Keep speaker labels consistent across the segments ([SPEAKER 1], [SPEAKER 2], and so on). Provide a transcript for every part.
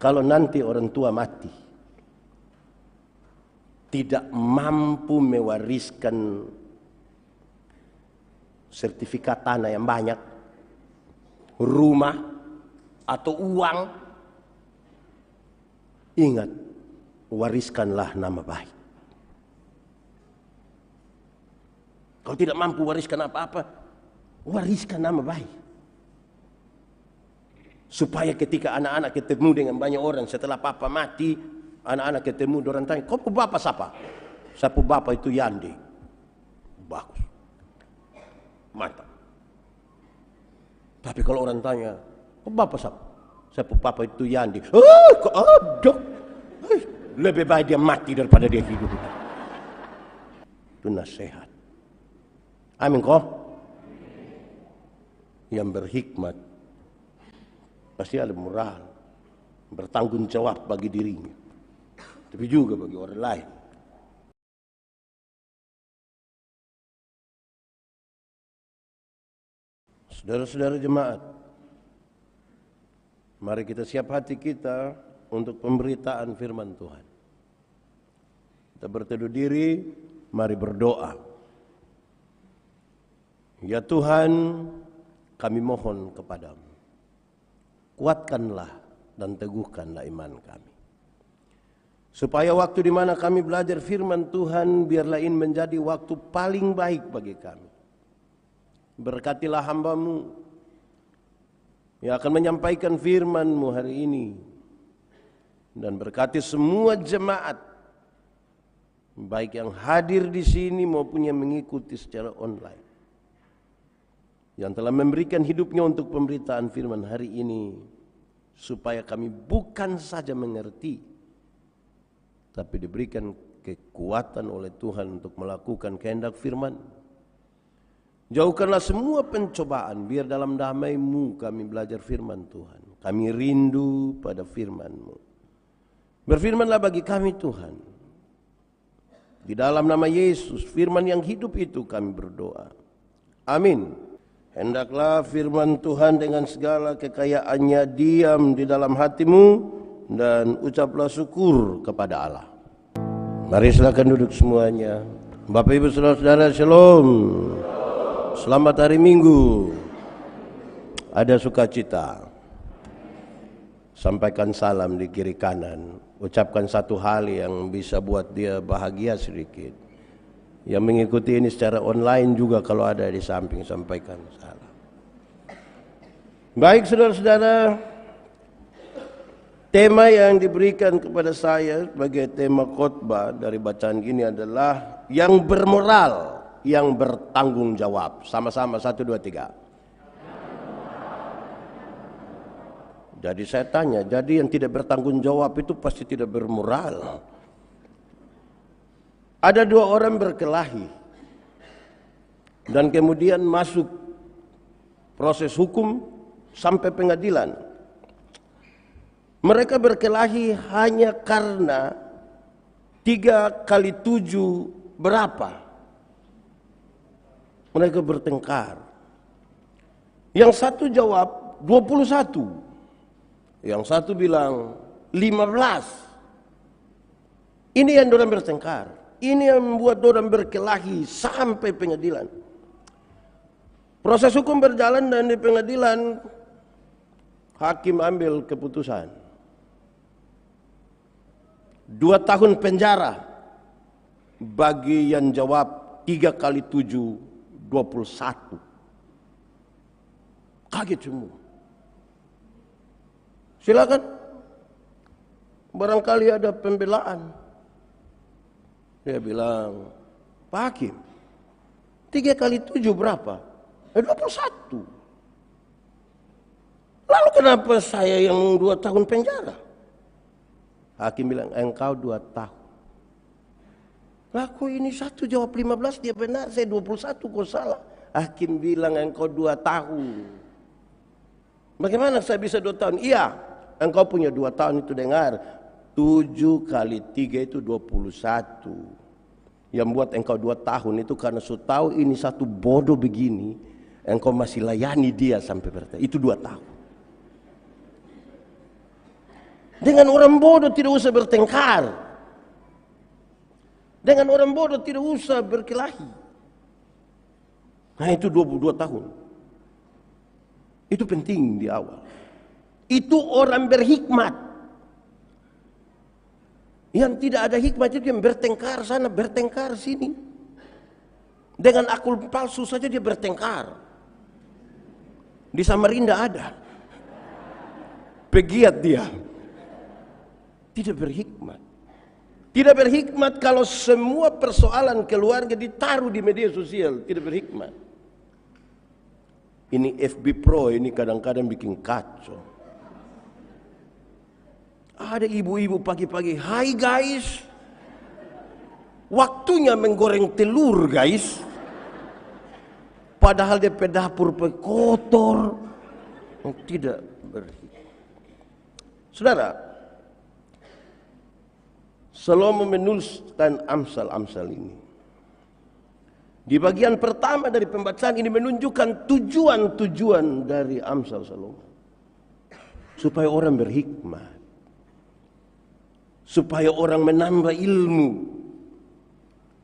[SPEAKER 1] kalau nanti orang tua mati, tidak mampu mewariskan sertifikat tanah yang banyak, rumah, atau uang, ingat, wariskanlah nama baik. Kalau tidak mampu wariskan apa-apa, wariskan nama baik. Supaya ketika anak-anak ketemu dengan banyak orang setelah papa mati, anak-anak ketemu, orang tanya, kau bapak siapa? Siapa bapak itu Yandi. Bagus. Mantap. Tapi kalau orang tanya, kau bapak siapa? Siapa bapak itu Yandi. Oh, kok ada? Lebih baik dia mati daripada dia hidup. Itu nasihat. Amin kok. Yang berhikmat pasti ada moral, bertanggung jawab bagi dirinya, tapi juga bagi orang lain. Saudara-saudara jemaat, mari kita siap hati kita untuk pemberitaan firman Tuhan. Kita berteduh diri, mari berdoa. Ya Tuhan, kami mohon kepadamu, kuatkanlah dan teguhkanlah iman kami. Supaya waktu di mana kami belajar firman Tuhan, biarlah ini menjadi waktu paling baik bagi kami. Berkatilah hamba-Mu yang akan menyampaikan firman-Mu hari ini. Dan berkati semua jemaat, baik yang hadir di sini maupun yang mengikuti secara online, yang telah memberikan hidupnya untuk pemberitaan firman hari ini, supaya kami bukan saja mengerti, tapi diberikan kekuatan oleh Tuhan untuk melakukan kehendak firman. Jauhkanlah semua pencobaan, biar dalam damai-Mu kami belajar firman Tuhan. Kami rindu pada firman-Mu. Berfirmanlah bagi kami Tuhan. Di dalam nama Yesus, firman yang hidup itu kami berdoa. Amin. Hendaklah firman Tuhan dengan segala kekayaannya diam di dalam hatimu, dan ucaplah syukur kepada Allah. Mari silakan duduk semuanya. Bapak Ibu Saudara-saudara, Shalom. Selamat hari Minggu. Ada sukacita. Sampaikan salam di kiri kanan. Ucapkan satu hal yang bisa buat dia bahagia sedikit. Yang mengikuti ini secara online juga kalau ada di samping, sampaikan salam. Baik saudara-saudara, tema yang diberikan kepada saya sebagai tema khotbah dari bacaan ini adalah yang bermoral, yang bertanggung jawab. Sama-sama 1, 2, 3. Jadi saya tanya, jadi yang tidak bertanggung jawab itu pasti tidak bermoral. Ada 2 orang berkelahi dan kemudian masuk proses hukum sampai pengadilan. Mereka berkelahi hanya karena 3 kali 7 berapa? Mereka bertengkar. Yang satu jawab 21. Yang satu bilang 15. Ini yang orang bertengkar. Ini yang membuat orang berkelahi sampai pengadilan. Proses hukum berjalan dan di pengadilan hakim ambil keputusan 2 tahun penjara bagi yang jawab 3 kali 7, 21. Kaget semua. Silakan. Barangkali ada pembelaan. Dia bilang, Pak Hakim, 3 kali 7 berapa? 21. Lalu kenapa saya yang 2 tahun penjara? Hakim bilang, engkau 2 tahun. Laku ini satu jawab 15, dia benar, saya 21, kok salah. Hakim bilang, engkau 2 tahun. Bagaimana saya bisa 2 tahun? Iya, engkau punya 2 tahun itu dengar. 7 kali 3 itu 21. Yang buat engkau 2 tahun itu karena su tahu ini satu bodoh begini, engkau masih layani dia sampai bertahun. Itu 2 tahun. Dengan orang bodoh tidak usah bertengkar. Dengan orang bodoh tidak usah berkelahi. Nah itu 22 tahun. Itu penting di awal. Itu orang berhikmat. Yang tidak ada hikmat itu yang bertengkar sana, bertengkar sini. Dengan akul palsu saja dia bertengkar. Di Samarinda ada. Pegiat dia. Tidak berhikmat. Tidak berhikmat kalau semua persoalan keluarga ditaruh di media sosial. Tidak berhikmat. Ini FB Pro ini kadang-kadang bikin kacau. Ada ibu-ibu pagi-pagi, "Hai guys, waktunya menggoreng telur guys." Padahal dia dapur kotor. Tidak berhikmat. Saudara, Salomo menuliskan Amsal-Amsal ini. Di bagian pertama dari pembacaan ini menunjukkan tujuan-tujuan dari Amsal Salomo. Supaya orang berhikmat. Supaya orang menambah ilmu.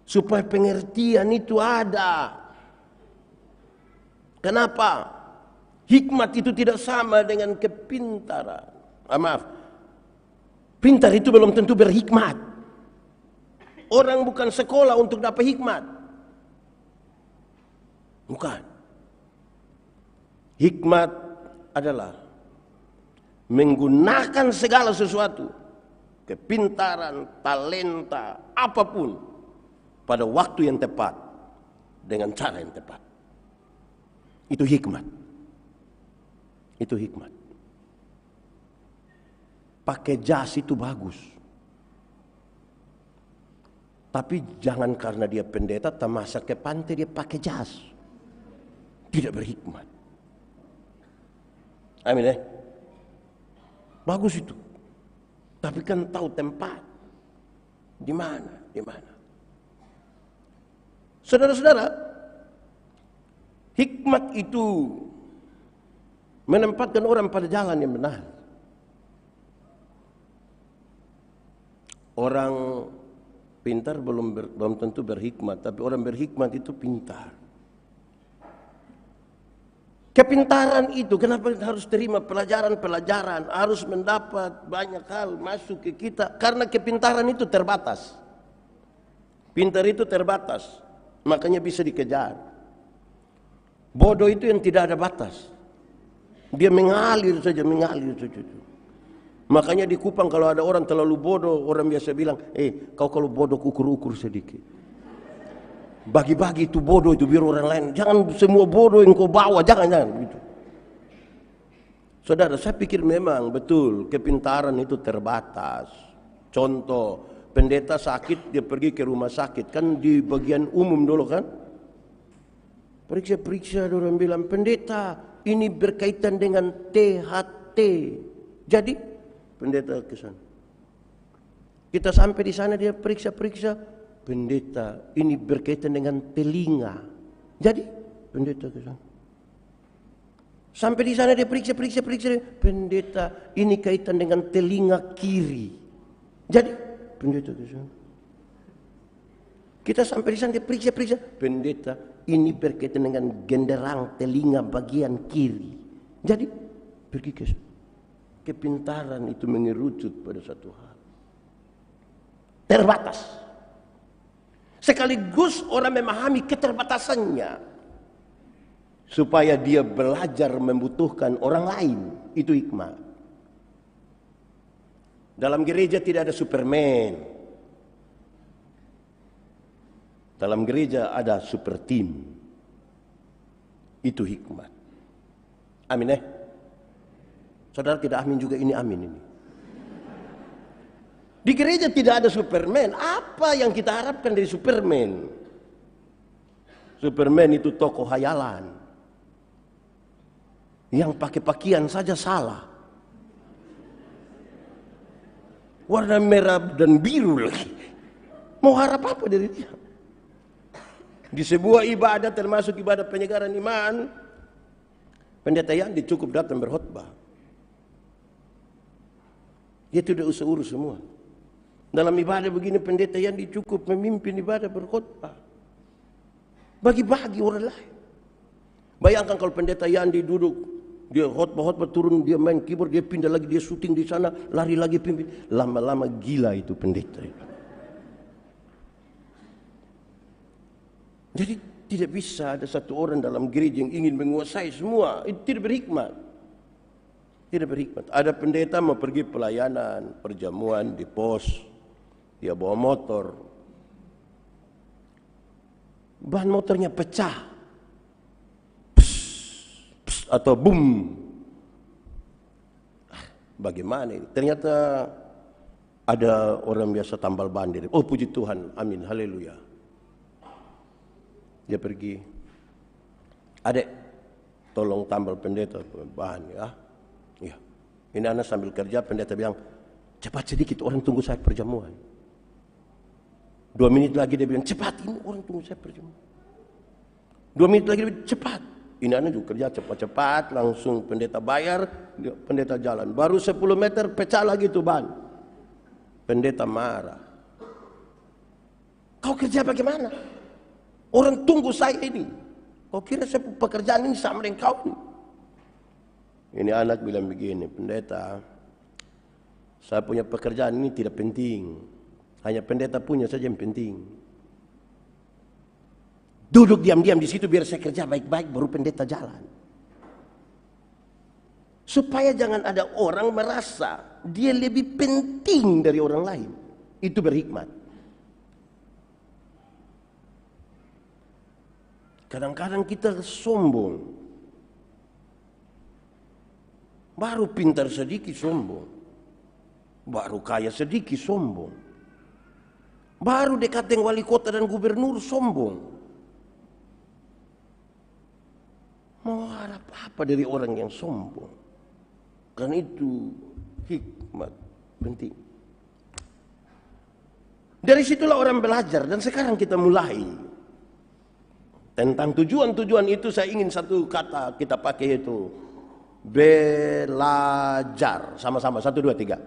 [SPEAKER 1] Supaya pengertian itu ada. Kenapa? Hikmat itu tidak sama dengan kepintaran. Maaf. Pintar itu belum tentu berhikmat. Orang bukan sekolah untuk dapat hikmat. Bukan. Hikmat adalah menggunakan segala sesuatu, kepintaran, talenta, apapun pada waktu yang tepat dengan cara yang tepat. Itu hikmat. Itu hikmat. Pakai jas itu bagus. Tapi jangan karena dia pendeta, masa ke pantai dia pakai jas. Tidak berhikmat. Amin ya. Bagus itu. Tapi kan tahu tempat. Di mana? Di mana? Saudara-saudara, hikmat itu menempatkan orang pada jalan yang benar. Orang pintar belum tentu berhikmat, tapi orang berhikmat itu pintar. Kepintaran itu kenapa harus terima pelajaran-pelajaran, harus mendapat banyak hal masuk ke kita, karena kepintaran itu terbatas. Pintar itu terbatas, makanya bisa dikejar. Bodoh itu yang tidak ada batas. Dia mengalir saja, mengalir saja. Makanya di Kupang kalau ada orang terlalu bodoh, orang biasa bilang, kau kalau bodoh ukur-ukur sedikit. Bagi-bagi itu bodoh itu biar orang lain. Jangan semua bodoh yang kau bawa, jangan gitu. Saudara, saya pikir memang betul kepintaran itu terbatas. Contoh, pendeta sakit dia pergi ke rumah sakit, kan di bagian umum dulu kan? Periksa-periksa orang bilang, pendeta ini berkaitan dengan THT. Jadi pendeta ke sana. Kita sampai di sana dia periksa-periksa, pendeta ini berkaitan dengan telinga. Jadi pendeta ke sana. Sampai di sana dia periksa, pendeta ini kaitan dengan telinga kiri. Jadi pendeta ke sana. Kita sampai di sana dia periksa, pendeta ini berkaitan dengan genderang telinga bagian kiri. Jadi pergi ke sana. Kepintaran itu mengerucut pada satu hal. Terbatas. Sekaligus orang memahami keterbatasannya. Supaya dia belajar membutuhkan orang lain. Itu hikmah. Dalam gereja tidak ada Superman. Dalam gereja ada super team. Itu hikmat. Amin ya. Saudara tidak amin juga, ini amin ini. Di gereja tidak ada Superman. Apa yang kita harapkan dari Superman? Superman itu tokoh hayalan. Yang pakai pakaian saja salah. Warna merah dan biru lagi. Mau harap apa dari dia? Di sebuah ibadah termasuk ibadah penyegaran iman, pendeta Yandi cukup datang berkhotbah. Dia tidak usah urus semua. Dalam ibadah begini pendeta yang cukup memimpin ibadah berkhotbah. Bagi-bagi orang lain. Bayangkan kalau pendeta Yandi duduk, dia khotbah turun, dia main keyboard, dia pindah lagi, dia syuting di sana, lari lagi pimpin. Lama-lama gila itu pendeta. Jadi tidak bisa ada satu orang dalam gereja yang ingin menguasai semua. Itu tidak berhikmat. Tidak berhikmat. Ada pendeta mau pergi pelayanan, perjamuan di pos, dia bawa motor, ban motornya pecah, pss, atau boom. Bagaimana ini? Ternyata ada orang biasa tambal ban diri. Oh puji Tuhan, amin, haleluya. Dia pergi, adek, tolong tambal pendeta ban ya. Ya, ini anak sambil kerja, pendeta bilang, cepat sedikit, orang tunggu saya perjamuan. 2 menit lagi dia bilang, cepat, ini orang tunggu saya perjamuan. 2 menit lagi dia bilang, cepat. Ini anak juga kerja cepat-cepat, langsung pendeta bayar, pendeta jalan. Baru 10 meter, pecah lagi tuh ban. Pendeta marah. Kau kerja bagaimana? Orang tunggu saya ini. Kau kira saya pekerjaan ini sama dengan kau ini? Ini anak bilang begini, pendeta, saya punya pekerjaan ini tidak penting. Hanya pendeta punya saja yang penting. Duduk diam-diam di situ biar saya kerja baik-baik, baru pendeta jalan. Supaya jangan ada orang merasa dia lebih penting dari orang lain. Itu berhikmat. Kadang-kadang kita sombong. Baru pintar sedikit sombong. Baru kaya sedikit sombong. Baru dekat dengan wali kota dan gubernur sombong. Mau harap apa dari orang yang sombong? Karena itu hikmat penting. Dari situlah orang belajar dan sekarang kita mulai. Tentang tujuan-tujuan itu saya ingin satu kata kita pakai itu. Belajar. Sama-sama, 1, 2, 3.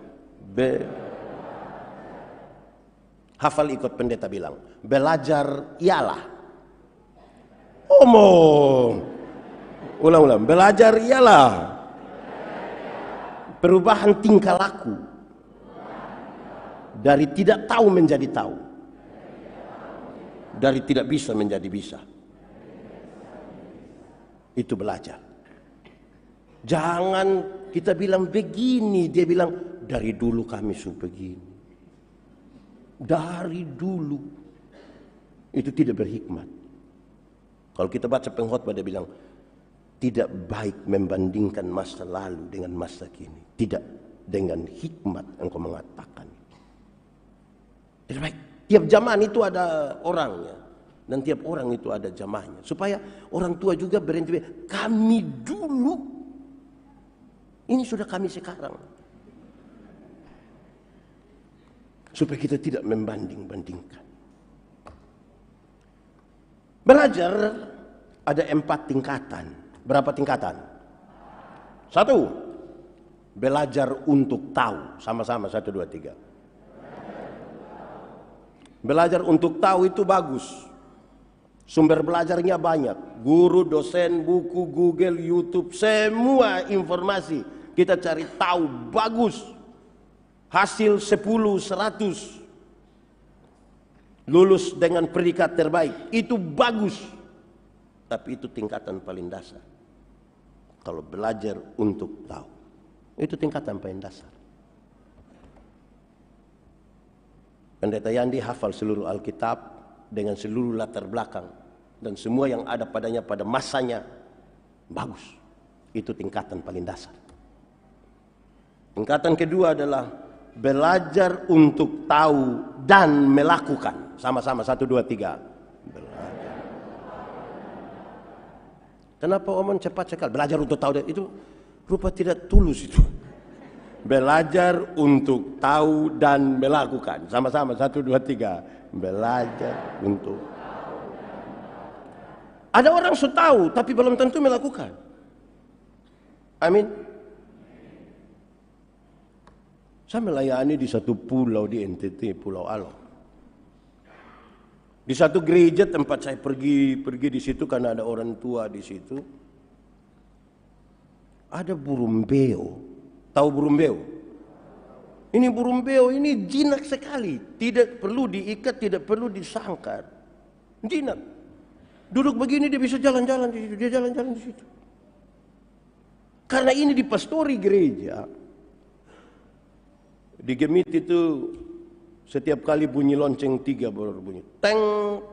[SPEAKER 1] Hafal ikut pendeta bilang. Belajar ialah. Omong. Ulang-ulang. Belajar ialah perubahan tingkah laku. Dari tidak tahu menjadi tahu. Dari tidak bisa menjadi bisa. Itu belajar. Jangan kita bilang begini, dia bilang dari dulu kami sudah begini. Dari dulu. Itu tidak berhikmat. Kalau kita baca pengkhotbah dia bilang tidak baik membandingkan masa lalu dengan masa kini. Tidak dengan hikmat engkau mengatakan. Tidak baik. Tiap zaman itu ada orangnya. Dan tiap orang itu ada jamaahnya. Supaya orang tua juga berhenti. Kami dulu. Ini sudah kami sekarang. Supaya kita tidak membanding-bandingkan. Belajar ada 4 tingkatan. Berapa tingkatan? 1. Belajar untuk tahu. Sama-sama 1, 2, 3. Belajar untuk tahu itu bagus. Sumber belajarnya banyak. Guru, dosen, buku, Google, YouTube, semua informasi kita cari tahu bagus. Hasil 10, 100. Lulus dengan predikat terbaik. Itu bagus. Tapi itu tingkatan paling dasar. Kalau belajar untuk tahu. Itu tingkatan paling dasar. Pendeta Yandi hafal seluruh Alkitab dengan seluruh latar belakang. Dan semua yang ada padanya pada masanya. Bagus. Itu tingkatan paling dasar. Tingkatan kedua adalah belajar untuk tahu dan melakukan. Sama-sama 1, 2, 3. Belajar. Kenapa omong cepat sekali? Belajar untuk tahu dan itu rupa tidak tulus itu. Belajar untuk tahu dan melakukan. Sama-sama 1, 2, 3. Belajar untuk. Ada orang sudah tahu tapi belum tentu melakukan. Amin. Saya melayani di satu pulau di NTT, Pulau Alor. Di satu gereja tempat saya pergi di situ karena ada orang tua di situ. Ada burung beo. Tahu burung beo? Ini burung beo ini jinak sekali. Tidak perlu diikat, tidak perlu disangkar. Jinak. Duduk begini dia bisa jalan-jalan di situ. Dia jalan-jalan di situ. Karena ini dipastori gereja. Di Gemit itu setiap kali bunyi lonceng 3 baru bunyi. Teng,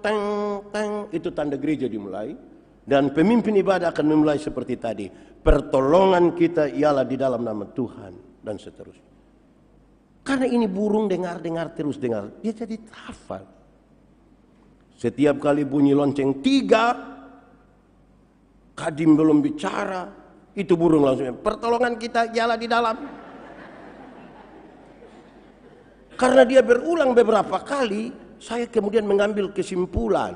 [SPEAKER 1] teng, teng. Itu tanda gereja dimulai. Dan pemimpin ibadah akan memulai seperti tadi. Pertolongan kita ialah di dalam nama Tuhan. Dan seterusnya. Karena ini burung dengar terus dengar. Dia jadi hafal. Setiap kali bunyi lonceng 3. Kadim belum bicara. Itu burung langsung. Pertolongan kita ialah di dalam. Karena dia berulang beberapa kali, saya kemudian mengambil kesimpulan.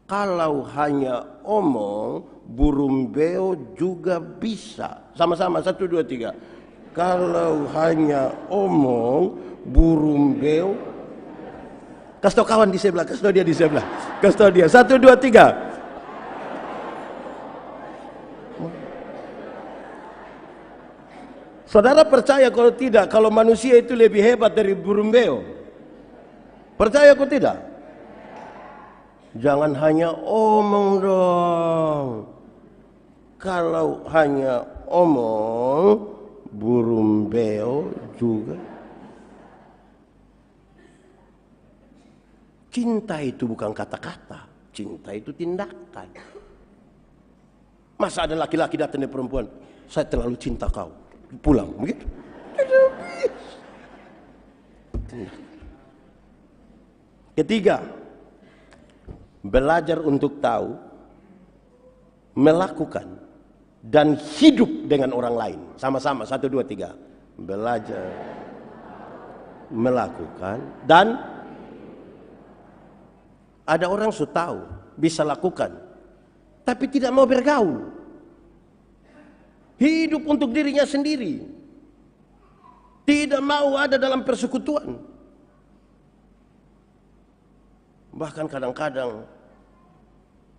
[SPEAKER 1] Kalau hanya omong, burung beo juga bisa. Sama-sama, 1, 2, 3. Kalau hanya omong, burung beo. Kasih tau kawan di sebelah, kasih tau dia di sebelah. Kasih tau dia, 1, 2, 3. Saudara percaya kalau tidak, kalau manusia itu lebih hebat dari burung beo? Percaya atau tidak? Jangan hanya omong dong. Kalau hanya omong, burung beo juga. Cinta itu bukan kata-kata, cinta itu tindakan. Masa ada laki-laki datang dari perempuan, saya terlalu cinta kau. Pulang begitu. Ketiga, belajar untuk tahu, melakukan, dan hidup dengan orang lain. Sama-sama, 1, 2, 3. Belajar, melakukan, dan ada orang sudah tahu, bisa lakukan, tapi tidak mau bergaul. Hidup untuk dirinya sendiri. Tidak mau ada dalam persekutuan. Bahkan kadang-kadang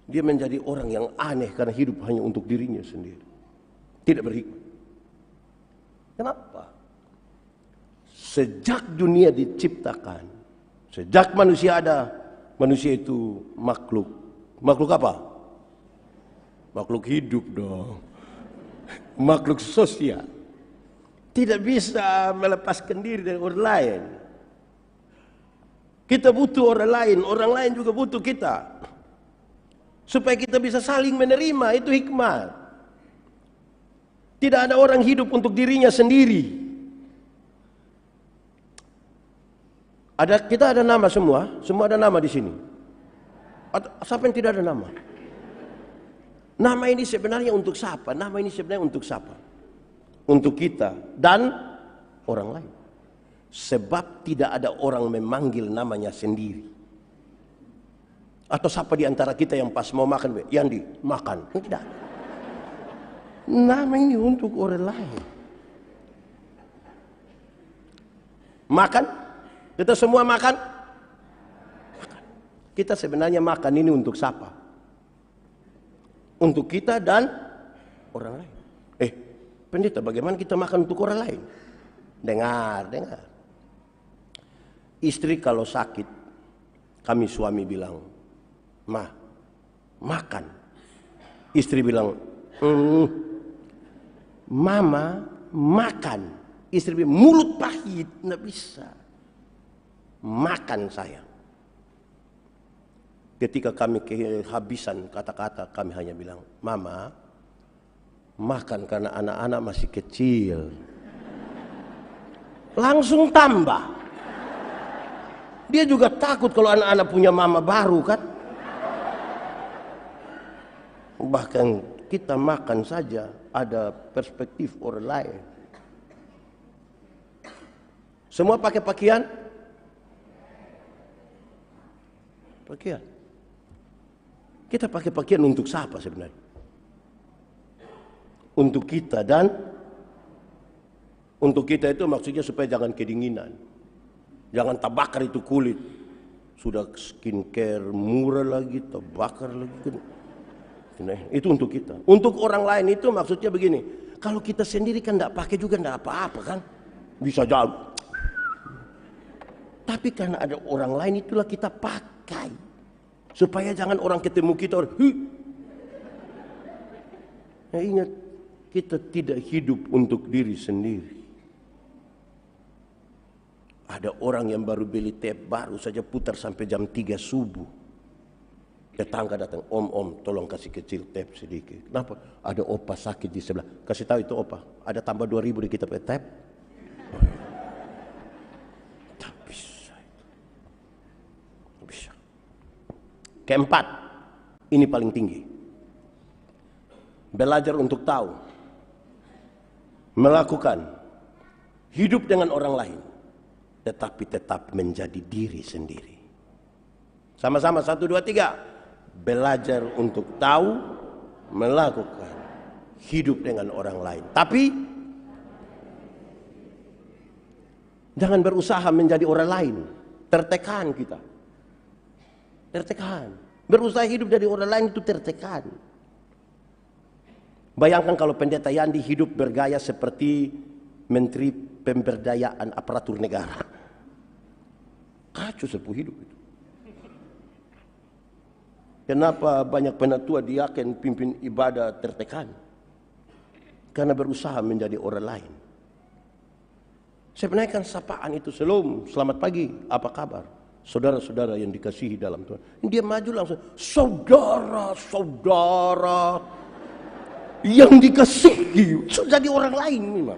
[SPEAKER 1] dia menjadi orang yang aneh karena hidup hanya untuk dirinya sendiri. Tidak berhikmat. Kenapa? Sejak dunia diciptakan, sejak manusia ada, manusia itu makhluk. Makhluk apa? Makhluk hidup dong. Makhluk sosial. Tidak bisa melepaskan diri dari orang lain. Kita butuh orang lain juga butuh kita. Supaya kita bisa saling menerima, itu hikmat. Tidak ada orang hidup untuk dirinya sendiri. Kita ada nama semua ada nama di sini. Siapa yang tidak ada nama? Nama ini sebenarnya untuk siapa? Nama ini sebenarnya untuk siapa? Untuk kita dan orang lain. Sebab tidak ada orang memanggil namanya sendiri. Atau siapa di antara kita yang pas mau makan, Yandi, makan. Tidak. Nama ini untuk orang lain. Makan? Kita semua makan? Makan. Kita sebenarnya makan ini untuk siapa? Untuk kita dan orang lain. Pendeta, bagaimana kita makan untuk orang lain? Dengar. Istri kalau sakit, kami suami bilang, makan. Istri bilang, mama makan. Istri bilang, mulut pahit, nggak bisa. Makan sayang. Ketika kami kehabisan kata-kata, kami hanya bilang, mama, makan karena anak-anak masih kecil. Langsung tambah. Dia juga takut kalau anak-anak punya mama baru kan. Bahkan kita makan saja ada perspektif orang lain. Semua pakai pakaian? Pakaian. Kita pakai pakaian untuk siapa sebenarnya? Untuk kita dan Untuk kita itu maksudnya supaya jangan kedinginan. Jangan terbakar itu kulit. Sudah skincare murah lagi, terbakar lagi. Itu untuk kita. Untuk orang lain itu maksudnya begini. Kalau kita sendiri kan tidak pakai juga tidak apa-apa kan. Bisa jalan. Tapi karena ada orang lain itulah kita pakai. Supaya jangan orang ketemu kita. Nah, ingat, kita tidak hidup untuk diri sendiri. Ada orang yang baru beli tape, baru saja putar sampai jam 3 subuh. Tetangga datang, om, tolong kasih kecil tape sedikit. Kenapa? Ada opa sakit di sebelah. Kasih tahu itu opa, ada tambah 2.000 di kita pakai tape. Tak bisa. Tak bisa. Keempat, ini paling tinggi. Belajar untuk tahu, melakukan, hidup dengan orang lain, tetapi tetap menjadi diri sendiri. Sama-sama, 1, 2, 3. Belajar untuk tahu, melakukan, hidup dengan orang lain. Tapi jangan berusaha menjadi orang lain. Tertekan kita. Tertekan. Berusaha hidup jadi orang lain itu tertekan. Bayangkan kalau pendeta Yandi hidup bergaya seperti Menteri Pemberdayaan Aparatur Negara. Kacau sepuh hidup itu. Kenapa banyak penatua diaken pimpin ibadah tertekan? Karena berusaha menjadi orang lain. Saya menaikkan sapaan itu, selamat pagi, apa kabar? Saudara-saudara yang dikasihi dalam Tuhan. Dia maju langsung, saudara-saudara yang dikasihi, sudah jadi orang lain memang.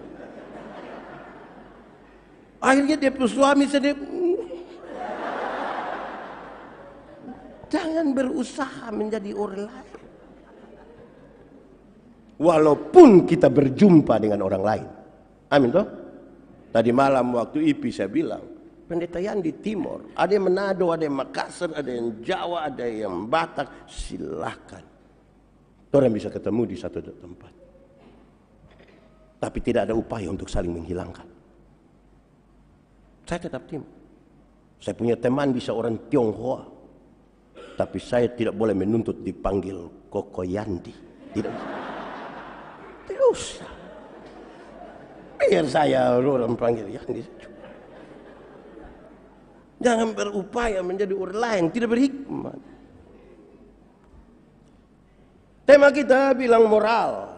[SPEAKER 1] Akhirnya dia suami sendiri. Jangan berusaha menjadi orang lain. Walaupun kita berjumpa dengan orang lain. Amin toh? Tadi malam waktu IP saya bilang, pendeta yang di Timur, ada yang Manado, ada yang Makassar, ada yang Jawa, ada yang Batak, silakan. Orang bisa ketemu di satu tempat. Tapi tidak ada upaya untuk saling menghilangkan. Saya tetap Timur. Saya punya teman bisa orang Tionghoa. Tapi saya tidak boleh menuntut dipanggil Koko Yandi. Tidak. Tidak usah. Biar saya orang panggil Yandi. Jangan berupaya menjadi orang lain. Tidak berhikmat. Tema kita bilang moral.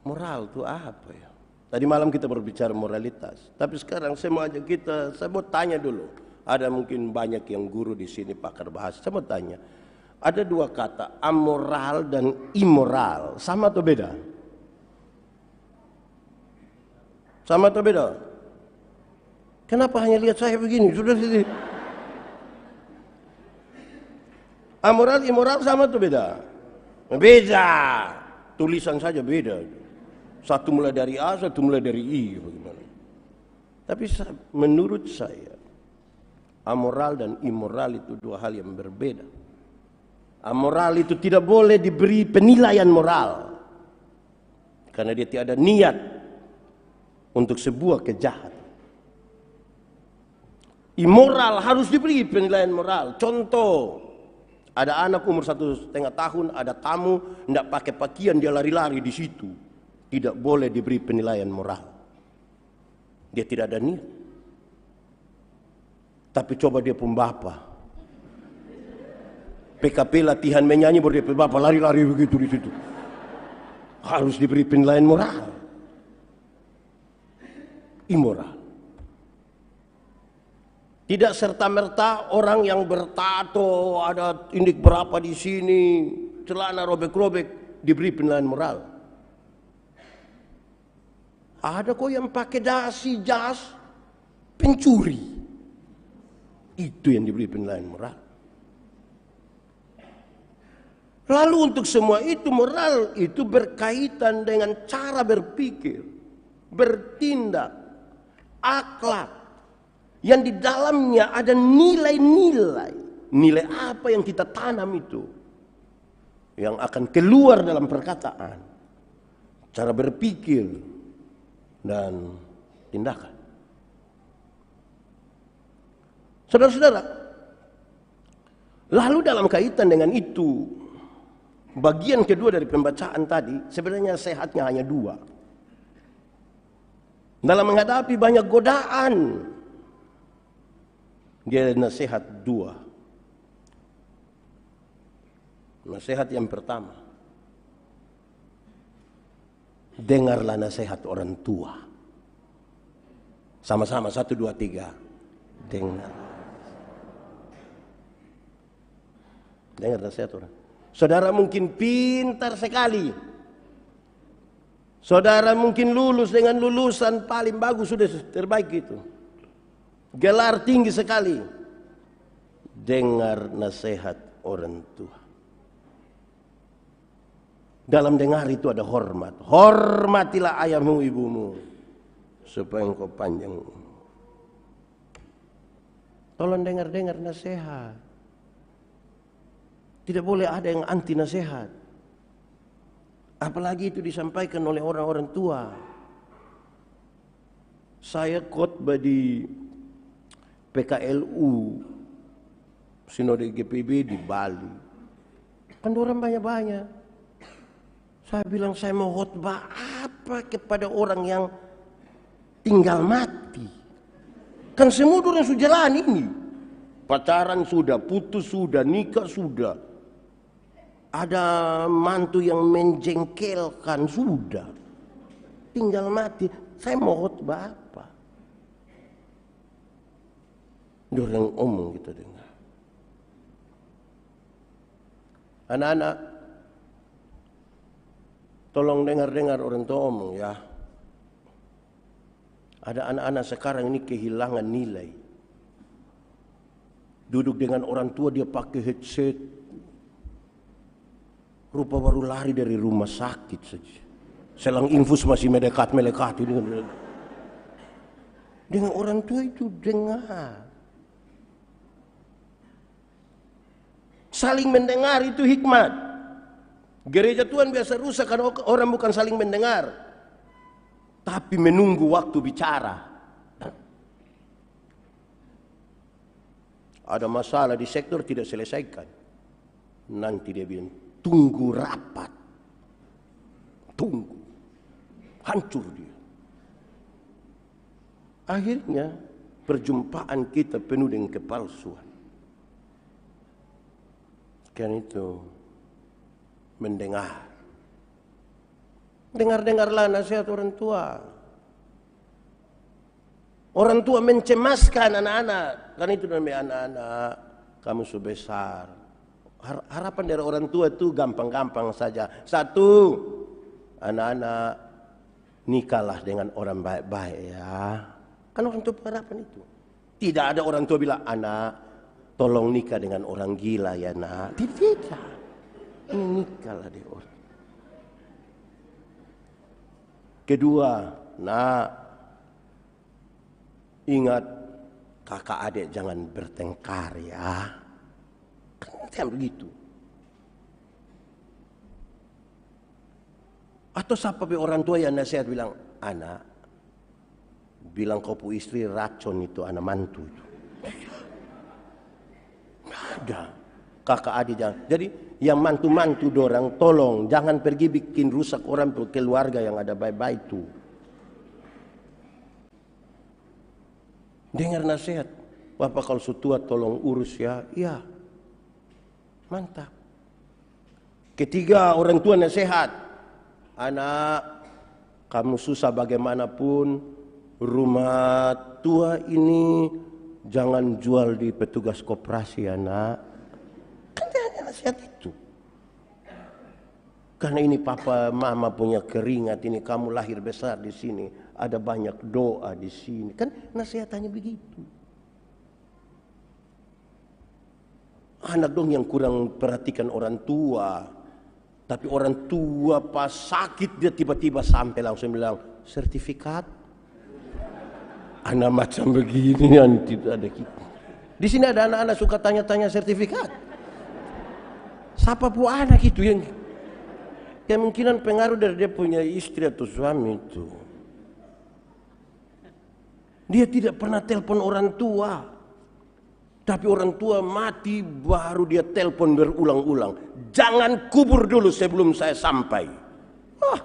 [SPEAKER 1] Moral itu apa ya? Tadi malam kita berbicara moralitas. Tapi sekarang saya mau ajak kita, saya mau tanya dulu. Ada mungkin banyak yang guru di sini pakar bahasa. Saya mau tanya. Ada dua kata, amoral dan immoral. Sama atau beda? Sama atau beda? Kenapa hanya lihat saya begini? Sudah sini. Amoral, immoral sama atau beda? Beda. Tulisan saja beda. Satu mulai dari A, satu mulai dari I. Bagaimana? Tapi menurut saya, amoral dan immoral itu dua hal yang berbeda. Amoral itu tidak boleh diberi penilaian moral. Karena dia tidak ada niat untuk sebuah kejahatan. Immoral harus diberi penilaian moral. Contoh, ada anak umur 1,5 tahun, ada tamu, tidak pakai pakaian, dia lari-lari di situ. Tidak boleh diberi penilaian moral. Dia tidak ada niat. Tapi coba dia pun bapa. PKP latihan menyanyi baru dia pun bapa lari-lari begitu di situ. Harus diberi penilaian moral. Immoral. Tidak serta-merta orang yang bertato, ada indik berapa di sini, celana robek-robek, diberi penilaian moral. Ada kok yang pakai dasi, jas, pencuri. Itu yang diberi penilaian moral. Lalu untuk semua itu, moral itu berkaitan dengan cara berpikir, bertindak, akhlak. Yang di dalamnya ada nilai-nilai. Nilai apa yang kita tanam itu. Yang akan keluar dalam perkataan. Cara berpikir. dan tindakan. Saudara-saudara, lalu dalam kaitan dengan itu, bagian kedua dari pembacaan tadi, sebenarnya nasihatnya hanya dua. Dalam menghadapi banyak godaan, dia nasihat dua. Nasihat yang pertama, dengarlah nasihat orang tua. Sama-sama, 1, 2, 3. Dengar. Dengar nasihat orang. Saudara mungkin pintar sekali. Saudara mungkin lulus dengan lulusan paling bagus, sudah terbaik itu. Gelar tinggi sekali. Dengar nasihat orang tua. Dalam dengar itu ada hormat. Hormatilah ayahmu ibumu supaya engkau panjang. Tolong dengar-dengar nasihat. Tidak boleh ada yang anti nasihat. Apalagi itu disampaikan oleh orang-orang tua. Saya khotbah di PKLU Sinode GPB di Bali. Kan orang banyak-banyak. Saya bilang saya mau khotbah apa kepada orang yang tinggal mati. Kan semua orang sudah jalan ini. Pacaran sudah, putus sudah, nikah sudah. Ada mantu yang menjengkelkan sudah. Tinggal mati. Saya mau khotbah apa? Orang omong kita dengar. Anak-anak, tolong dengar-dengar orang tua omong ya. Ada anak-anak sekarang ini kehilangan nilai. Duduk dengan orang tua dia pakai headset. Rupa baru lari dari rumah sakit saja. Selang infus masih melekat-melekati dengan orang tua itu dengar. Saling mendengar itu hikmat. Gereja Tuhan biasa rusak karena orang bukan saling mendengar, tapi menunggu waktu bicara. Ada masalah di sektor tidak selesaikan. Nanti dia bilang, tunggu rapat. Tunggu. Hancur dia. Akhirnya perjumpaan kita penuh dengan kepalsuan. Karena itu mendengar. Dengar-dengarlah nasihat orang tua. Orang tua mencemaskan anak-anak. Karena itu namanya anak-anak, kamu sudah besar. Harapan dari orang tua itu gampang-gampang saja. Satu, anak-anak nikahlah dengan orang baik-baik ya. Kan orang tua harapan itu. Tidak ada orang tua bilang, anak tolong nikah dengan orang gila ya nak. Tidak. Nikahlah dia orang. Kedua, nak, ingat kakak adik jangan bertengkar ya. Kan begitu. Atau siapa orang tua yang nasihat bilang, anak, bilang kau pu istri racun itu anak mantu itu. Nggak ada. Kakak adik jangan. Jadi yang mantu-mantu dorang tolong jangan pergi bikin rusak orang keluarga yang ada baik-baik itu. Dengar nasihat. Bapak kalau sutua tolong urus ya. Iya. Mantap. Ketiga, orang tua nasihat. Anak, kamu susah bagaimanapun, rumah tua ini jangan jual di petugas koperasi anak. Kan dia nasihat itu. Karena ini papa mama punya keringat, ini kamu lahir besar di sini, ada banyak doa di sini. Kan nasihatannya begitu. Anak dong yang kurang perhatikan orang tua. Tapi orang tua pas sakit dia tiba-tiba sampai langsung bilang, sertifikat. Anak macam begini nanti ada kita. Di sini ada anak-anak suka tanya-tanya sertifikat. Siapa pun anak itu yang kemungkinan pengaruh dari dia punya istri atau suami itu. Dia tidak pernah telepon orang tua. Tapi orang tua mati baru dia telepon berulang-ulang. Jangan kubur dulu sebelum saya sampai. Wah,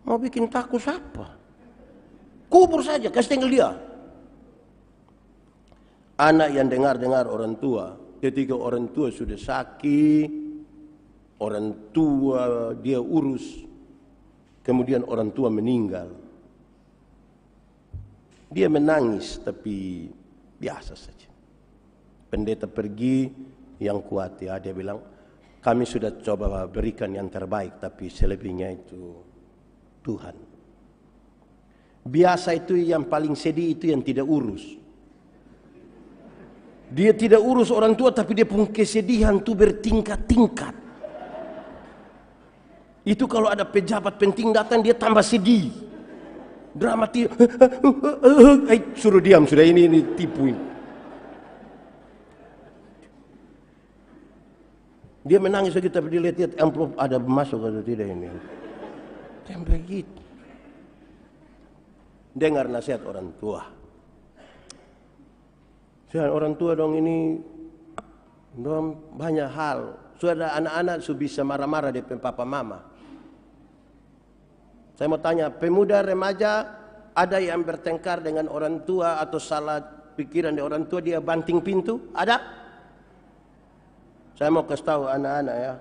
[SPEAKER 1] mau bikin takut siapa? Kubur saja, kasih tinggal dia. Anak yang dengar-dengar orang tua, ketika orang tua sudah sakit, orang tua dia urus, kemudian orang tua meninggal. Dia menangis tapi biasa saja. Pendeta pergi, yang kuat ya, dia bilang, kami sudah coba berikan yang terbaik, tapi selebihnya itu Tuhan. Biasa itu yang paling sedih itu yang tidak urus. Dia tidak urus orang tua, tapi dia punya kesedihan itu bertingkat-tingkat. Itu kalau ada pejabat penting datang, dia tambah sedih. Dramatis. Suruh diam, sudah ini tipu ini. Dia menangis lagi, tapi dia lihat amplop ada masuk atau tidak ini. Yang begitu. Dengar nasihat orang tua. Nasihat orang tua dong ini, dong banyak hal. Sudah anak-anak sudah bisa marah-marah di papa mama. Saya mau tanya, pemuda remaja ada yang bertengkar dengan orang tua atau salah pikiran di orang tua dia banting pintu? Ada? Saya mau kasih tahu anak-anak ya,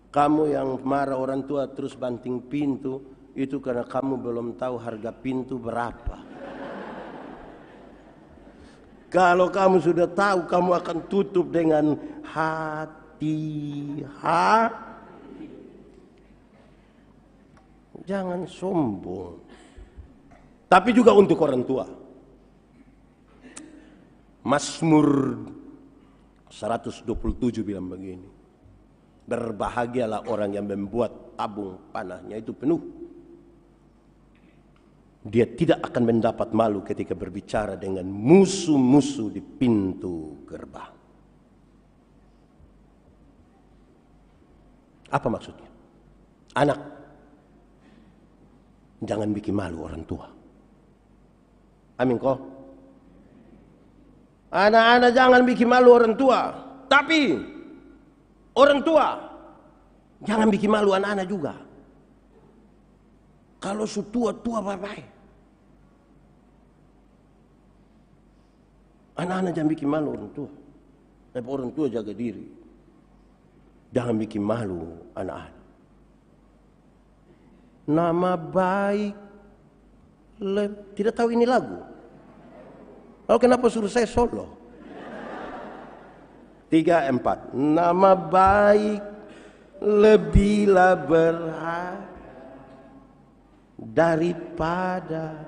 [SPEAKER 1] kamu yang marah orang tua terus banting pintu, itu karena kamu belum tahu harga pintu berapa. Kalau kamu sudah tahu, kamu akan tutup dengan hati. Jangan sombong. Tapi juga untuk orang tua. Mazmur 127 bilang begini, berbahagialah orang yang membuat tabung panahnya itu penuh. Dia tidak akan mendapat malu ketika berbicara dengan musuh-musuh di pintu gerbang. Apa maksudnya? Anak, jangan bikin malu orang tua. Amin kok. Anak-anak jangan bikin malu orang tua. Tapi orang tua jangan bikin malu anak-anak juga. Kalau su tua-tua bye-bye. Anak-anak jangan bikin malu orang tua. Tapi orang tua jaga diri. Jangan bikin malu anak-anak. Nama baik. Tidak tahu ini lagu. Oh, kenapa suruh saya solo? 3, 4. Nama baik lebihlah berharga daripada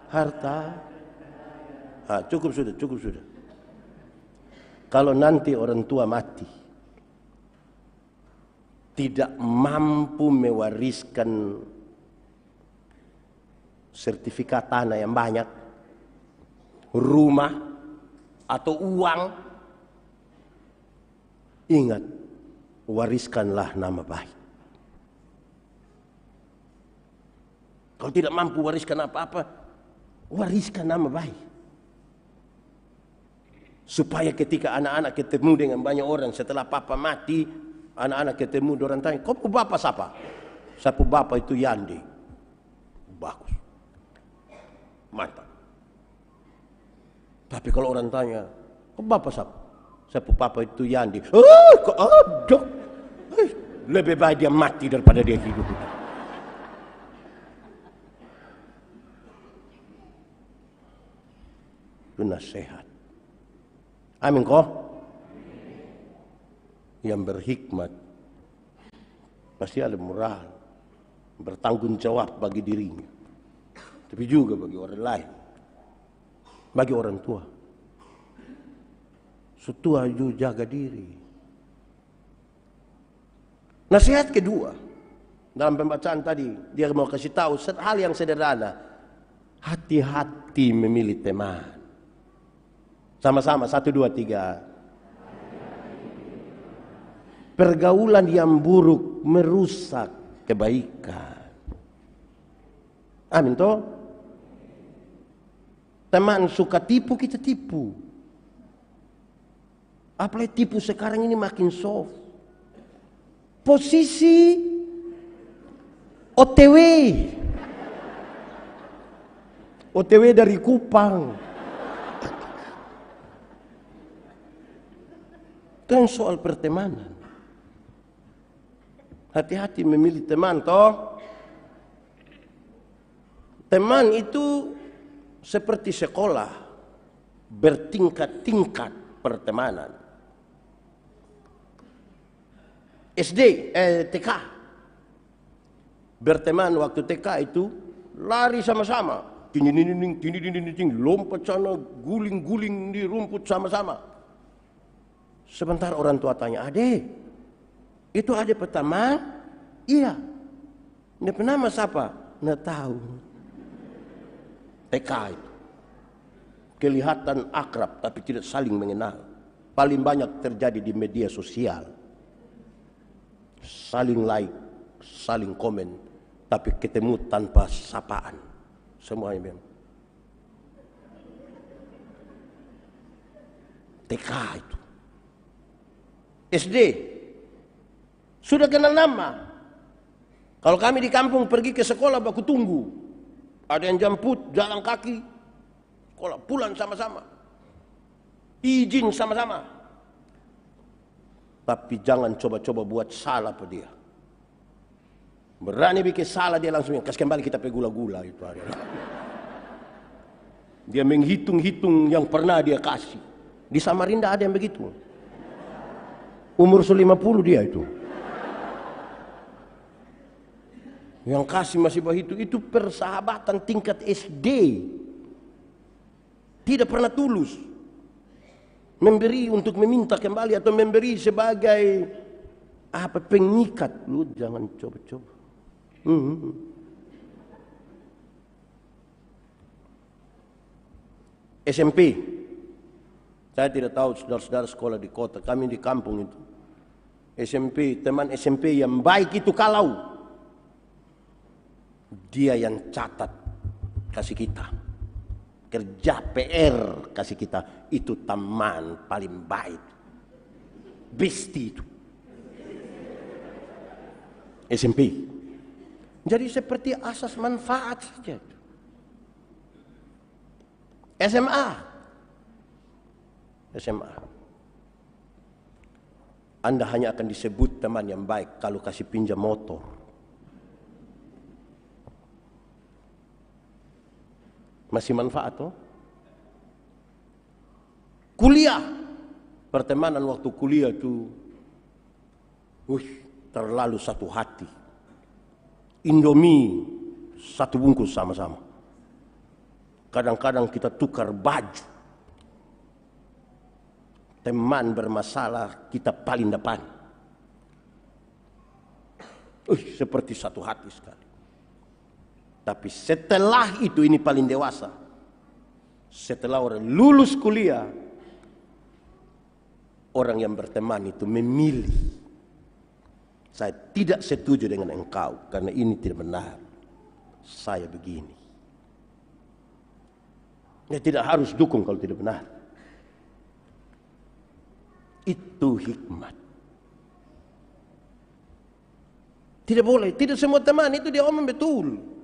[SPEAKER 1] harta. Cukup sudah. Kalau nanti orang tua mati, tidak mampu mewariskan sertifikat tanah yang banyak, rumah atau uang, ingat, wariskanlah nama baik. Kalau tidak mampu wariskan apa-apa, wariskan nama baik. Supaya ketika anak-anak ketemu dengan banyak orang setelah papa mati, anak-anak ketemu orang tanya, kau bapak siapa? Siapa bapak itu Yandi. Bagus. Mantap. Tapi kalau orang tanya, kok bapak siapa? Siapa papa itu Yandi? Oh, kok ada? Lebih baik dia mati daripada dia hidup. Itu nasihat. Amin kok? Yang berhikmat pasti ada moral, bertanggung jawab bagi dirinya, tapi juga bagi orang lain. Bagi orang tua, setua juga jaga diri. Nasihat kedua dalam pembacaan tadi, dia mau kasih tahu hal yang sederhana. Hati-hati memilih teman. Sama-sama 1, 2, 3. Pergaulan yang buruk merusak kebaikan. Amin toh? Teman suka tipu, kita tipu. Apalagi tipu sekarang ini makin soft. Posisi OTW. OTW dari Kupang. Itu yang soal pertemanan. Hati-hati memilih teman, toh. Teman itu seperti sekolah, bertingkat-tingkat pertemanan. SD, TK. Berteman waktu TK itu lari sama-sama. Ting, lompat sana, guling-guling di rumput sama-sama. Sebentar orang tua tanya, "Adek, itu adik pertama?" "Iya." "Dia nama siapa?" "Nggak tahu." TK itu. Kelihatan akrab tapi tidak saling mengenal. Paling banyak terjadi di media sosial. Saling like, saling komen, tapi ketemu tanpa sapaan. Semuanya memang. TK itu. SD sudah kenal nama. Kalau kami di kampung pergi ke sekolah baku tunggu. Ada yang jemput jalan kaki, sekolah pulang sama-sama, izin sama-sama. Tapi jangan coba-coba buat salah pada dia. Berani bikin salah dia langsung kasih kembali kita pe gula-gula itu. Dia menghitung-hitung yang pernah dia kasih. Di Samarinda ada yang begitu. Umur 50 dia itu. Yang kasih masih begitu, itu persahabatan tingkat SD. Tidak pernah tulus. Memberi untuk meminta kembali atau memberi sebagai pengikat. Lu jangan coba-coba. SMP. Saya tidak tahu saudara-saudara sekolah di kota, kami di kampung itu. SMP, teman SMP yang baik itu kalau dia yang catat kasih kita, kerja PR kasih kita, itu teman paling baik, bestie itu. SMP. Jadi seperti asas manfaat saja. SMA. Anda hanya akan disebut teman yang baik kalau kasih pinjam motor. Masih manfaat, toh? Kuliah. Pertemanan waktu kuliah itu terlalu satu hati. Indomie satu bungkus sama-sama. Kadang-kadang kita tukar baju. Teman bermasalah kita paling depan. Seperti satu hati sekali. Tapi setelah itu, ini paling dewasa. Setelah orang lulus kuliah, orang yang berteman itu memilih. Saya tidak setuju dengan engkau karena ini tidak benar. Saya begini. Ya tidak harus dukung kalau tidak benar. Itu hikmat. Tidak boleh, tidak semua teman itu dia omong betul.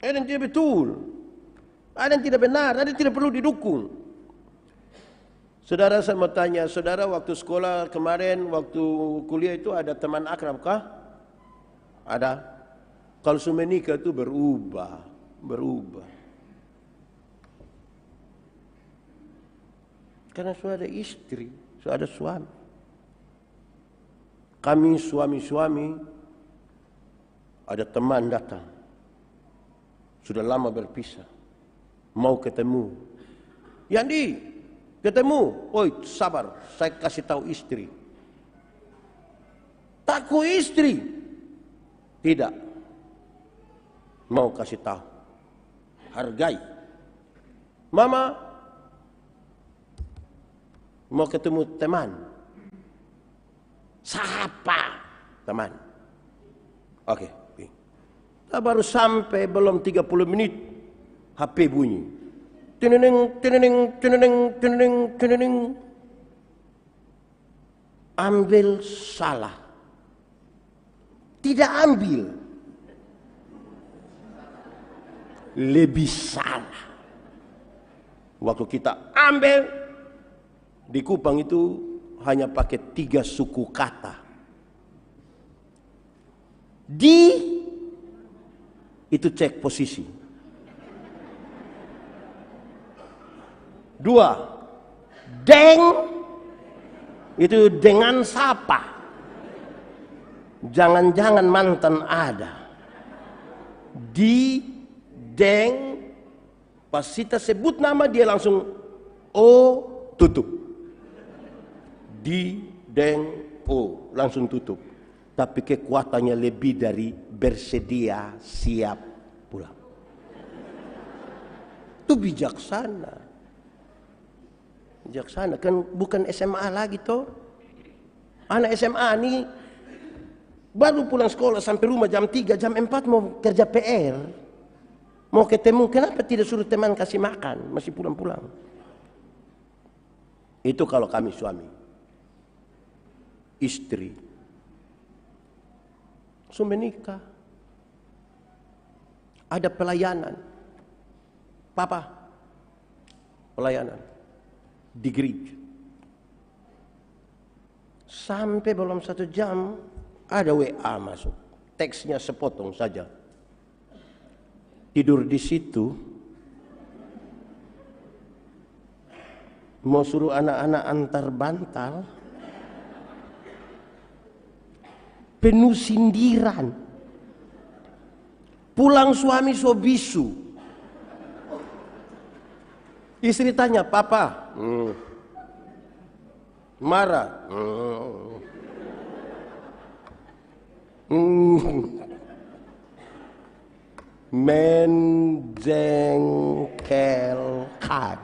[SPEAKER 1] Ada yang tidak betul, ada yang tidak benar, ada yang tidak perlu didukung. Saudara, saya mau tanya, saudara waktu sekolah kemarin, waktu kuliah itu ada teman akrab kah? Ada. Kalau sudah menikah itu berubah. Karena sudah ada istri, sudah ada suami. Kami suami-suami, ada teman datang. Sudah lama berpisah. Mau ketemu. Yandi, ketemu. Oi, sabar. Saya kasih tahu istri. Takku istri. Tidak. Mau kasih tahu. Hargai. Mama, mau ketemu teman. Siapa? Teman. Oke. Baru sampai belum 30 menit HP bunyi. Tineneng, tineneng, tineneng, tineneng, tineneng. Ambil salah. Tidak ambil. Lebih salah. Waktu kita ambil, di Kupang itu hanya pakai 3 suku kata. Di, itu cek posisi. 2, deng, itu dengan siapa? Jangan-jangan mantan ada. Di, deng, pas kita sebut nama dia langsung tutup. Di, deng, langsung tutup. Tapi kekuatannya lebih dari bersedia siap pulang. Itu bijaksana. Bijaksana kan bukan SMA lagi toh. Anak SMA nih baru pulang sekolah sampai rumah jam 3, jam 4 mau kerja PR. Mau ketemu, kenapa tidak suruh teman kasih makan, masih pulang-pulang. Itu kalau kami suami. Istri sudah menikah. Ada pelayanan. Papa, pelayanan di gereja. Sampai belum 1 jam ada WA masuk. Teksnya sepotong saja. Tidur di situ. Mau suruh anak-anak antar bantal. Penuh sindiran. Pulang suami so bisu. Istri tanya, "Papa?" Marah. Menjengkelkan.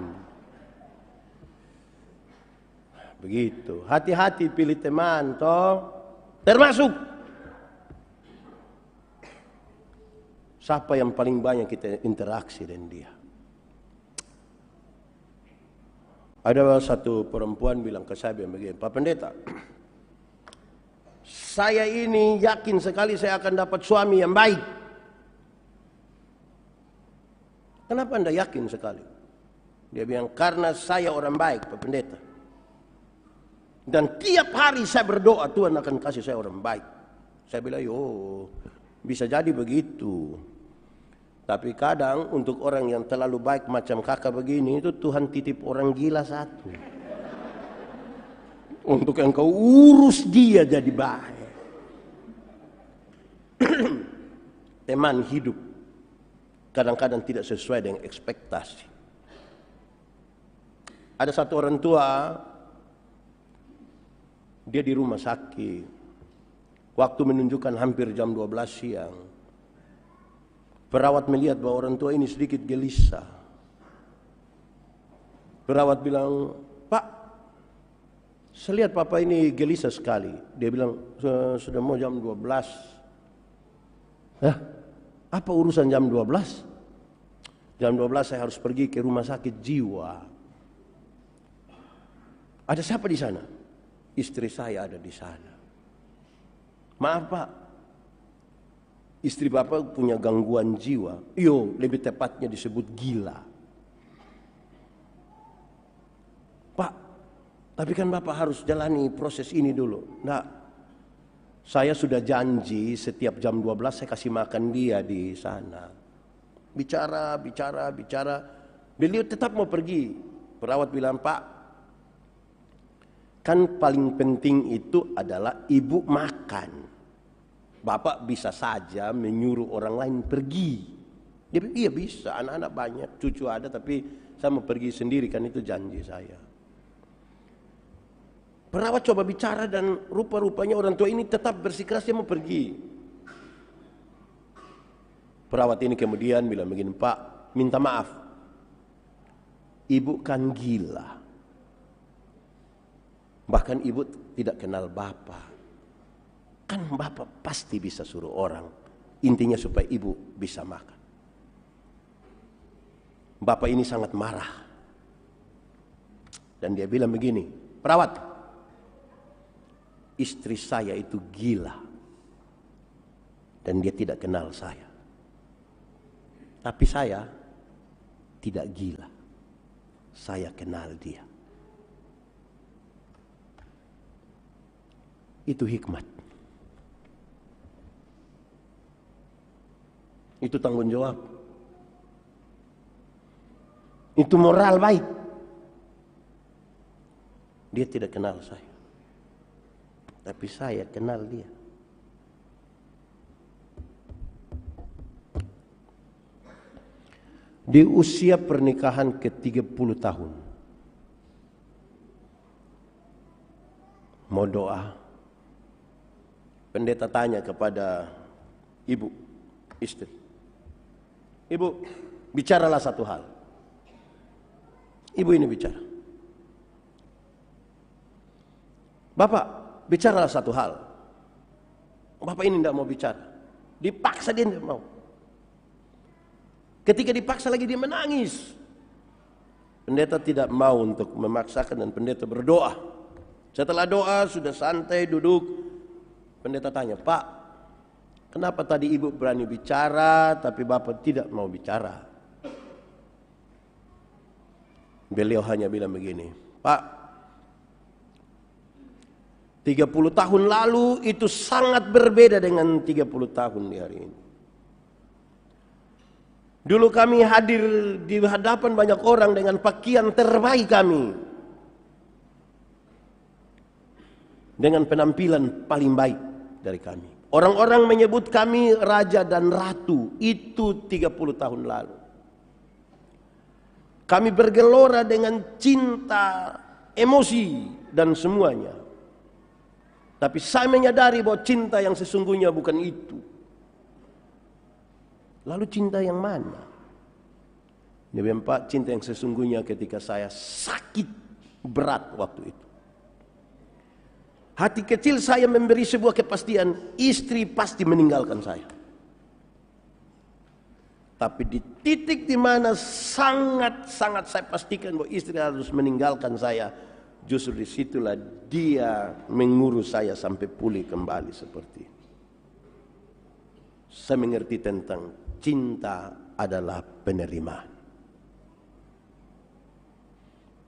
[SPEAKER 1] Begitu. Hati-hati pilih teman toh. Termasuk siapa yang paling banyak kita interaksi dengan dia. Ada satu perempuan bilang ke saya begini, "Pak Pendeta, saya ini yakin sekali saya akan dapat suami yang baik." Kenapa Anda yakin sekali? Dia bilang, "Karena saya orang baik, Pak Pendeta. Dan tiap hari saya berdoa Tuhan akan kasih saya orang baik." Saya bilang, bisa jadi begitu. Tapi kadang untuk orang yang terlalu baik macam kakak begini itu Tuhan titip orang gila satu. Untuk engkau urus dia jadi baik. Teman hidup kadang-kadang tidak sesuai dengan ekspektasi. Ada satu orang tua, dia di rumah sakit. Waktu menunjukkan hampir jam 12 siang. Perawat melihat bahwa orang tua ini sedikit gelisah. Perawat bilang, "Pak, saya lihat papa ini gelisah sekali." Dia bilang, "Sudah mau jam 12. Apa urusan jam 12? Jam 12 saya harus pergi ke rumah sakit jiwa." "Ada siapa di sana?" "Istri saya ada di sana." "Maaf Pak, istri Bapak punya gangguan jiwa." Lebih tepatnya disebut gila." "Pak, tapi kan Bapak harus jalani proses ini dulu." "Nah, saya sudah janji setiap jam 12 saya kasih makan dia di sana." Bicara. Beliau tetap mau pergi. Perawat bilang, "Pak, kan paling penting itu adalah ibu makan. Bapak bisa saja menyuruh orang lain pergi." Dia bilang, "Iya bisa, anak-anak banyak, cucu ada, tapi saya mau pergi sendiri, kan itu janji saya." Perawat coba bicara dan rupa-rupanya orang tua ini tetap bersikeras dia mau pergi. Perawat ini kemudian bilang begini, "Pak, minta maaf. Ibu kan gila. Bahkan ibu tidak kenal Bapak. Kan Bapak pasti bisa suruh orang. Intinya supaya ibu bisa makan. bapak ini sangat marah. Dan dia bilang begini, perawat, istri saya itu gila. Dan dia tidak kenal saya. Tapi saya tidak gila. Saya kenal dia. Itu hikmat. Itu tanggung jawab. Itu moral baik. Dia tidak kenal saya. Tapi saya kenal dia. Di usia pernikahan ke-30 tahun. Mau doa. Pendeta tanya kepada ibu, istri. Ibu, bicaralah satu hal. Ibu ini bicara. Bapak, bicaralah satu hal. Bapak ini tidak mau bicara. Dipaksa dia tidak mau. Ketika dipaksa lagi dia menangis. Pendeta tidak mau untuk memaksakan dan pendeta berdoa. Setelah doa sudah santai duduk. Pendeta tanya, Pak, kenapa tadi ibu berani bicara tapi bapak tidak mau bicara? Beliau hanya bilang begini, Pak, 30 tahun lalu itu sangat berbeda dengan 30 tahun di hari ini. Dulu kami hadir di hadapan banyak orang dengan pakaian terbaik kami. Dengan penampilan paling baik dari kami. Orang-orang menyebut kami raja dan ratu. Itu 30 tahun lalu. Kami bergelora dengan cinta, emosi, dan semuanya. Tapi saya menyadari bahwa cinta yang sesungguhnya bukan itu. Lalu cinta yang mana? Dia bilang, Pak, cinta yang sesungguhnya ketika saya sakit berat waktu itu. Hati kecil saya memberi sebuah kepastian, istri pasti meninggalkan saya. Tapi di titik di mana sangat-sangat saya pastikan bahwa istri harus meninggalkan saya, justru disitulah dia mengurus saya sampai pulih kembali seperti ini. Saya mengerti tentang cinta adalah penerimaan.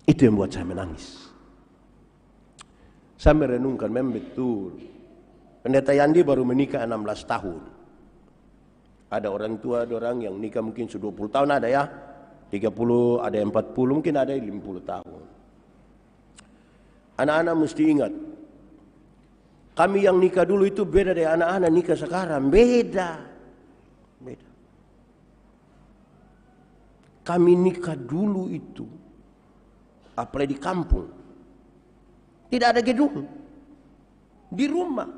[SPEAKER 1] Itu yang membuat saya menangis. Saya merenungkan memang betul. Pendeta Yandi baru menikah 16 tahun. Ada orang tua, ada orang yang nikah mungkin sudah 20 tahun ada ya. 30, ada yang 40, mungkin ada yang 50 tahun. Anak-anak mesti ingat. Kami yang nikah dulu itu beda dari anak-anak nikah sekarang. Beda. Beda. Kami nikah dulu itu. Apalagi di kampung. Tidak ada gedung. Di rumah.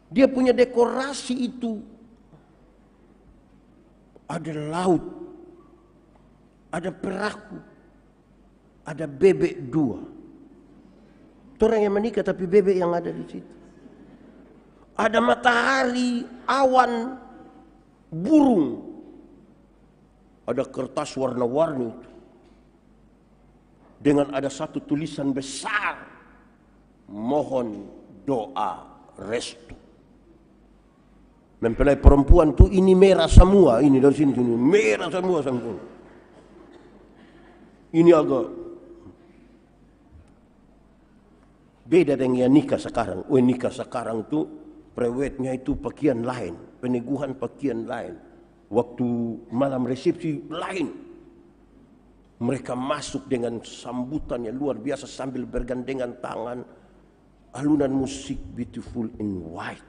[SPEAKER 1] Dia punya dekorasi itu. Ada laut. Ada perahu. Ada bebek 2. Itu orang yang menikah tapi bebek yang ada di situ. Ada matahari, awan, burung. Ada kertas warna-warni itu. Dengan ada satu tulisan besar, mohon doa restu. Mempelai perempuan tuh ini merah semua, ini dari sini merah semua. Ini agak beda dengan nikah sekarang. Nikah sekarang tuh prewednya itu pakaian lain, peneguhan pakaian lain. Waktu malam resepsi lain. Mereka masuk dengan sambutan yang luar biasa sambil bergandengan tangan. Alunan musik Beautiful in White.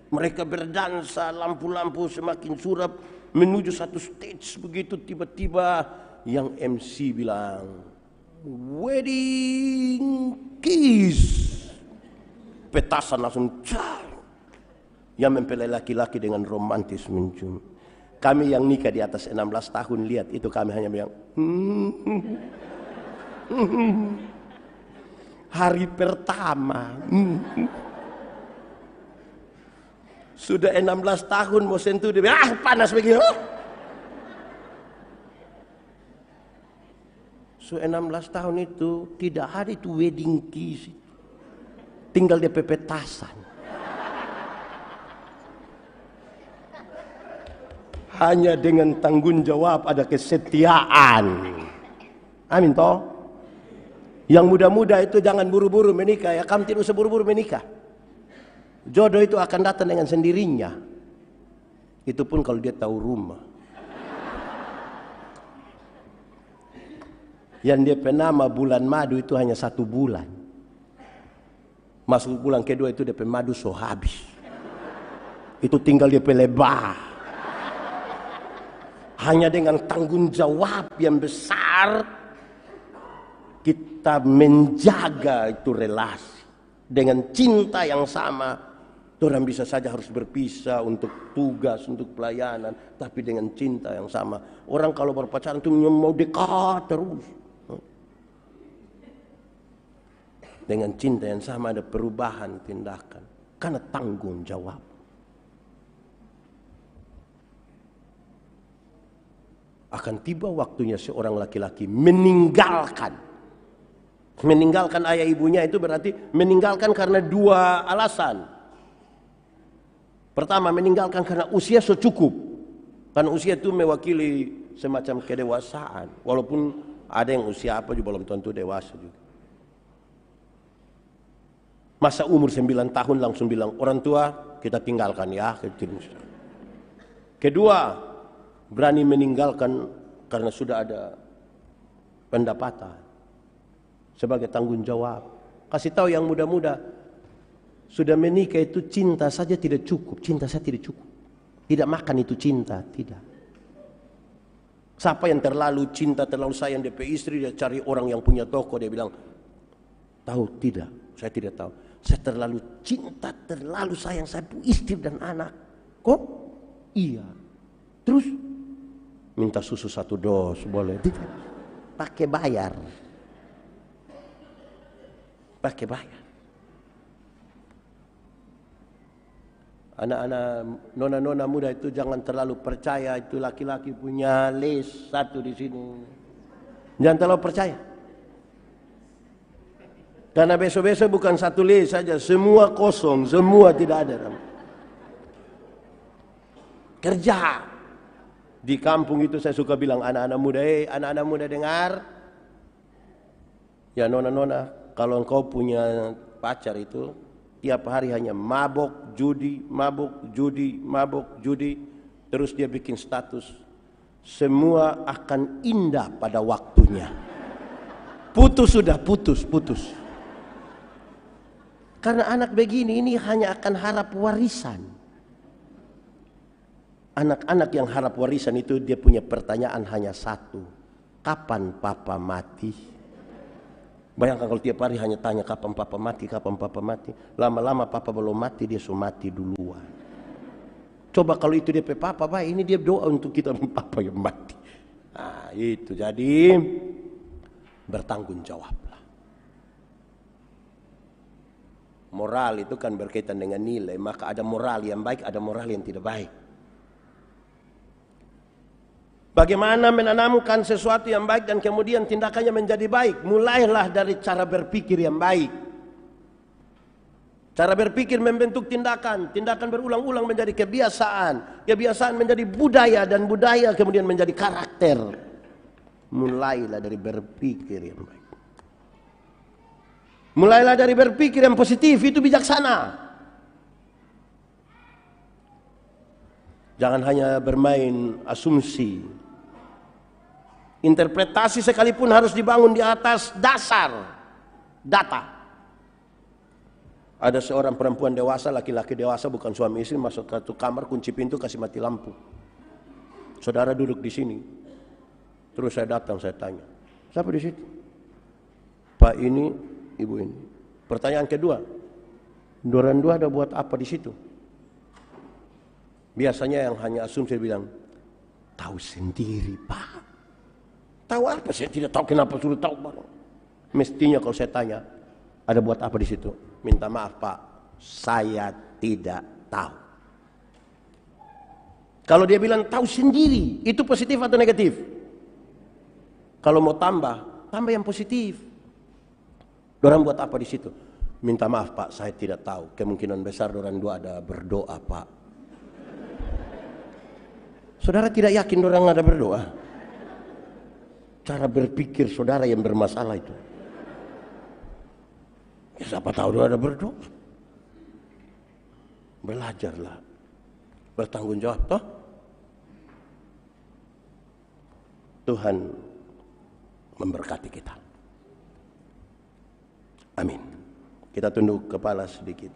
[SPEAKER 1] Mereka berdansa, lampu-lampu semakin suram menuju satu stage begitu tiba-tiba yang MC bilang, wedding kiss. Petasan langsung car. Yang mempelai laki-laki dengan romantis mencium. Kami yang nikah di atas 16 tahun lihat itu kami hanya bilang hari pertama sudah 16 tahun mau sentuh dia bilang panas begini So 16 tahun itu tidak ada itu wedding kiss. Tinggal dia pepetasan. Hanya dengan tanggung jawab ada kesetiaan. Amin toh. Yang muda-muda itu jangan buru-buru menikah ya. Kamu tidak usah buru-buru menikah. Jodoh itu akan datang dengan sendirinya. Itu pun kalau dia tahu rumah. Yang dia penama bulan madu itu hanya 1 bulan. Masuk bulan kedua itu dia madu so habis. Itu tinggal dia pelebah. Hanya dengan tanggung jawab yang besar kita menjaga itu relasi. Dengan cinta yang sama, orang bisa saja harus berpisah untuk tugas, untuk pelayanan, tapi dengan cinta yang sama. Orang kalau berpacaran itu mau dekat terus. Dengan cinta yang sama ada perubahan tindakan karena tanggung jawab. Akan tiba waktunya seorang laki-laki meninggalkan ayah ibunya, itu berarti meninggalkan karena 2 alasan. Pertama, meninggalkan karena usia secukup. Karena usia itu mewakili semacam kedewasaan. Walaupun ada yang usia apa juga belum tentu dewasa juga. Masa umur 9 tahun langsung bilang, orang tua kita tinggalkan ya. Kedua, berani meninggalkan karena sudah ada pendapatan sebagai tanggung jawab. Kasih tahu yang muda-muda, sudah menikah itu cinta saja tidak cukup. Cinta saya tidak cukup. Tidak makan itu cinta, tidak. Siapa yang terlalu cinta, terlalu sayang DP istri, dia cari orang yang punya toko, dia bilang, tahu tidak, saya tidak tahu. Saya terlalu cinta, terlalu sayang saya punya istri dan anak. Kok? Iya. Terus minta susu 1 dos boleh? Tidak. Pakai bayar. Pakai bayar. Anak-anak nona-nona muda itu jangan terlalu percaya itu laki-laki punya les 1 di sini. Jangan terlalu percaya. Karena besok-besok bukan 1 les saja, semua kosong, semua tidak ada. Kerja. Di kampung itu saya suka bilang anak-anak muda, anak-anak muda dengar. Ya nona-nona, kalau engkau punya pacar itu tiap hari hanya mabok, judi, mabok, judi, mabok, judi, terus dia bikin status, semua akan indah pada waktunya. Putus sudah, putus. Karena anak begini ini hanya akan harap warisan. Anak-anak yang harap warisan itu dia punya pertanyaan hanya 1. Kapan papa mati? Bayangkan kalau tiap hari hanya tanya kapan papa mati, kapan papa mati. Lama-lama papa belum mati, dia sudah mati duluan. Coba kalau itu dia papa, baik ini dia doa untuk kita papa yang mati. Nah itu jadi bertanggung jawablah. Moral itu kan berkaitan dengan nilai, maka ada moral yang baik, ada moral yang tidak baik. Bagaimana menanamkan sesuatu yang baik dan kemudian tindakannya menjadi baik? Mulailah dari cara berpikir yang baik. Cara berpikir membentuk tindakan, tindakan berulang-ulang menjadi kebiasaan, kebiasaan menjadi budaya, dan budaya kemudian menjadi karakter. Mulailah dari berpikir yang baik. Mulailah dari berpikir yang positif, itu bijaksana. Jangan hanya bermain asumsi. Interpretasi sekalipun harus dibangun di atas dasar data. Ada seorang perempuan dewasa, laki-laki dewasa, bukan suami istri, masuk ke kamar, kunci pintu, kasih mati lampu. Saudara duduk di sini. Terus saya datang, saya tanya, siapa di situ? Pak ini, ibu ini. Pertanyaan kedua, dorang dua ada buat apa di situ? Biasanya yang hanya asumsi bilang, tahu sendiri Pak. Tahu apa? Saya tidak tahu, kenapa suruh tahu Pak. Mestinya kalau saya tanya, ada buat apa di situ? Minta maaf Pak, saya tidak tahu. Kalau dia bilang tahu sendiri, itu positif atau negatif? Kalau mau tambah, tambah yang positif. Dorang buat apa di situ? Minta maaf Pak, saya tidak tahu. Kemungkinan besar dorang dua ada berdoa Pak. Saudara tidak yakin dorang ada berdoa? Cara berpikir saudara yang bermasalah itu. Ya, siapa tahu dorang ada berdoa. Belajarlah. Bertanggung jawab toh. Tuhan memberkati kita. Amin. Kita tunduk kepala sedikit.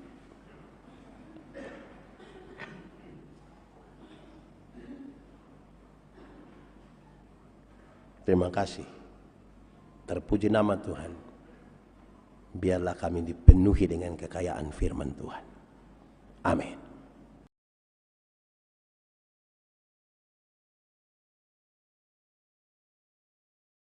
[SPEAKER 1] Terima kasih. Terpuji nama Tuhan. Biarlah kami dipenuhi dengan kekayaan firman Tuhan. Amin.